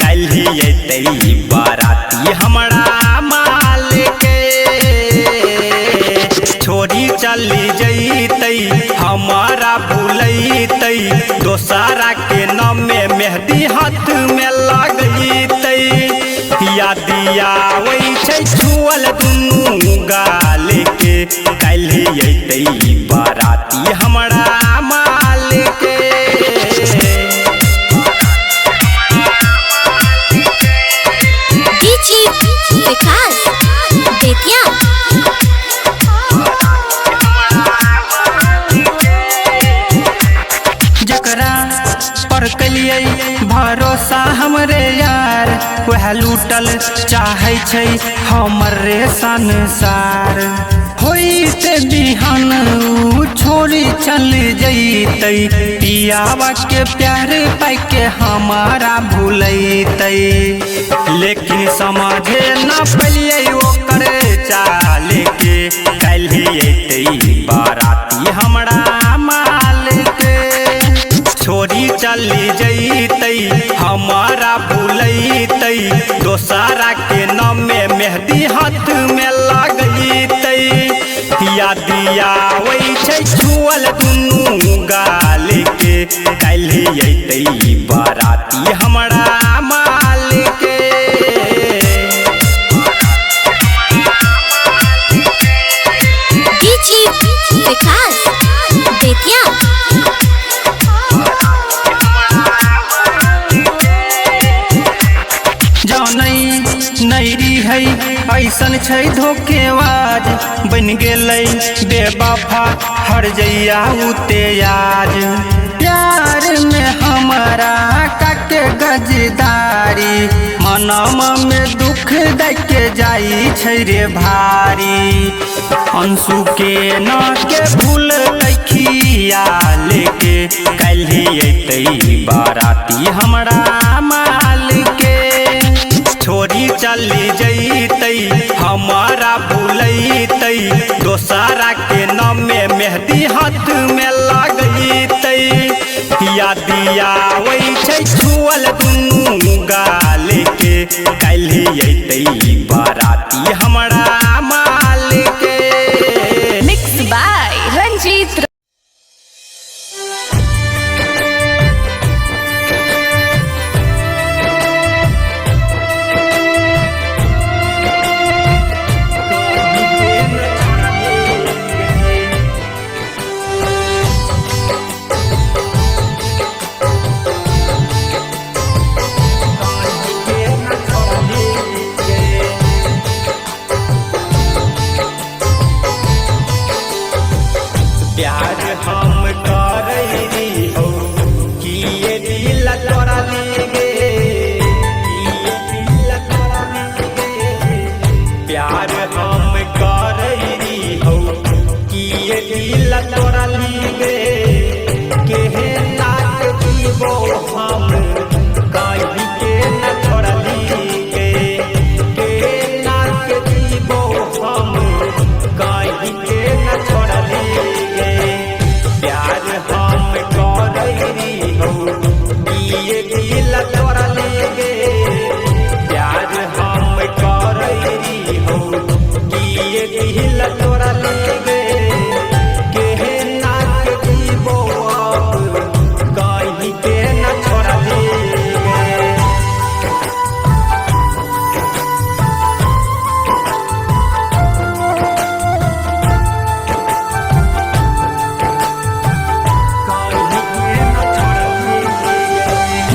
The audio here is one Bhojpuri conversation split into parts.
कल ही अतई बाराती हमरा माल के छोड़ी चली जैतई हमारा भूलैतई दोसारा के नाम में मेहंदी हाथ में लगैतई यादिया वही छुअल दुनू गाल के कल ही अतई बाराती हमरा माल के विकास बेतिया जकरा पर कलिए भरोसा हमरे यार वह लूटल चाहे छै हमरे संसार होइते बिहान छोड़ी चल जैतै पियावा के प्यार पाके हमारा भूलैतै लेकिन समझे न पलिए ओकर चाल के कल ही अतई बाराती हमरा माल के छोड़ी चली जैतई हमारा भूलैतई दोसारा के नाम में मेहंदी हाथ में लगैतई यादिया वही छुअल दुनू गाल के कल ही अतई बाराती हमरा माल के विकास बेतिया नैरी है ऐसन छै धोखेबाज बन गेलै बेवफा हर जइया तेज प्यार में हमारा काके गजदारी मनम में दुख देके जाई छै रे भारी अंशु के न के भूल लखिया लेके कल ही अतई बाराती हमरा माल के छोड़ी चली जैतई हमारा भूलैतई दोसारा के नाम में मेहंदी हाथ में लगैतई यादिया वही छुअल दुनू गाल के कल ही अतई बाराती हमरा माल के मिक्स बाय रंजीत प्यार हम करैनी हो किए दिल तोरा लेगे प्यार हम करैनी हो किए दिल तोरा लेगे केहे लाग दीबो हम कहीं के न छोड़ा लेगे केहे लाग दीबो हम कहीं के न छोड़ा लेगे प्यार हम करैनी हो किए दिल तोरा लेगे प्यार हम करैनी हो किए दिल तोरा लेगे केहे नाक दीबो अब कहीं के न छोड़ा लेगे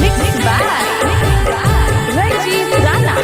मिक्स बाय रंजीत राणा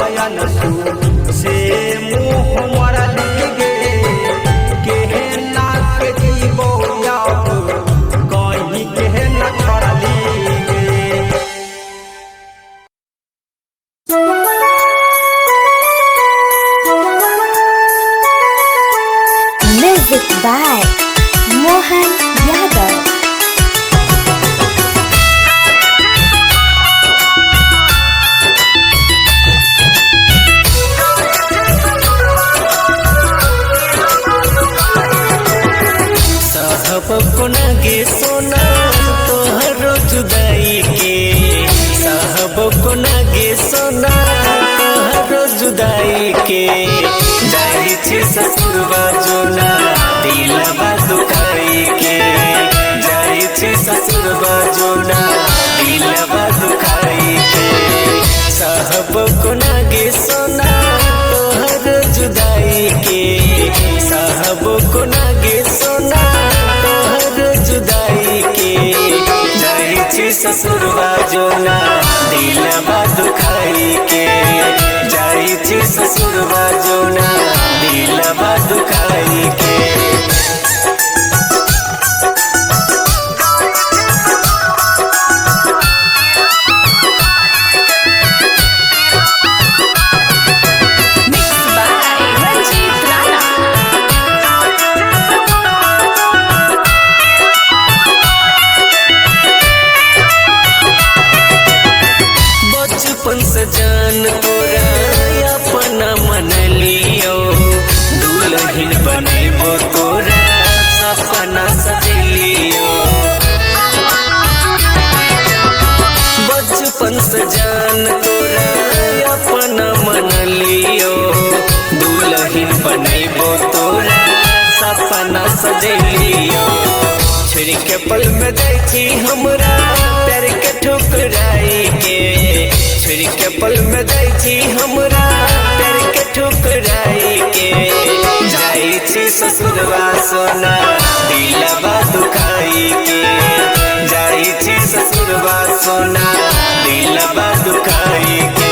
भयन सु से मुँह मरली गे केहे नाक जीवो याब कहीं केहे न छड़ली गे। Music by Mohan Yadav. साहब को नगे सोना तोहरो जुदाई के, साहब को नगे सोना तोहरो जुदाई के, जाई छे ससुरवा जोना दिलवा दुखाई के, जाई छे ससुरवा जोना दिलवा दुखाई के। साहब को नगे सोना तोहरो जुदाई के, साहब को नगे सोना तोहरो जुदाई के, जाई छे ससुरवा जोना दिलवा दुखाई के, जाई छे ससुरवा जोना दिलवा दुखाई के। जान तोरा अपना मन लियो, दुल्हन बनेबो तोरा सपना सजलियो। बचपन से जान तोरा अपना मन लियो, दुल्हन बनेबो तोरा सपना सजलियो। छोड़ के पल में जाई छी हमरा प्यार के ठुकराई के, छोड़ के पल में जाई छी हमरा प्यार के ठुकराई के, जाई छी ससुरवा सोना दिलवा दुखाई के, जाई छी ससुरवा सोना दिलवा दुखाई के।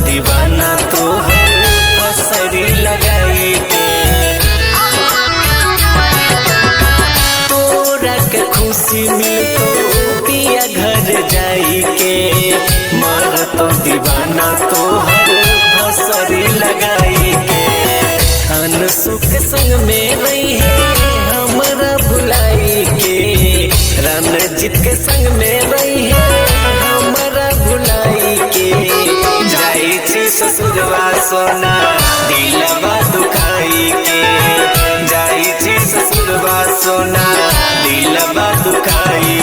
दीवाना तो हर फसरी लगाई के, तोरा के खुशी मिलतो पिया घर जाई के, मर तो दीवाना तो हर फसरी लगाई के। अन सुख संग में रही है हमरा भुलाई के, रणजीत के संग में रही है हमरा भुलाई के, जाई छी ससुरवा सोना दिलवा दुखाई के, जाई छी ससुरवा सोना दिलवा दुखाई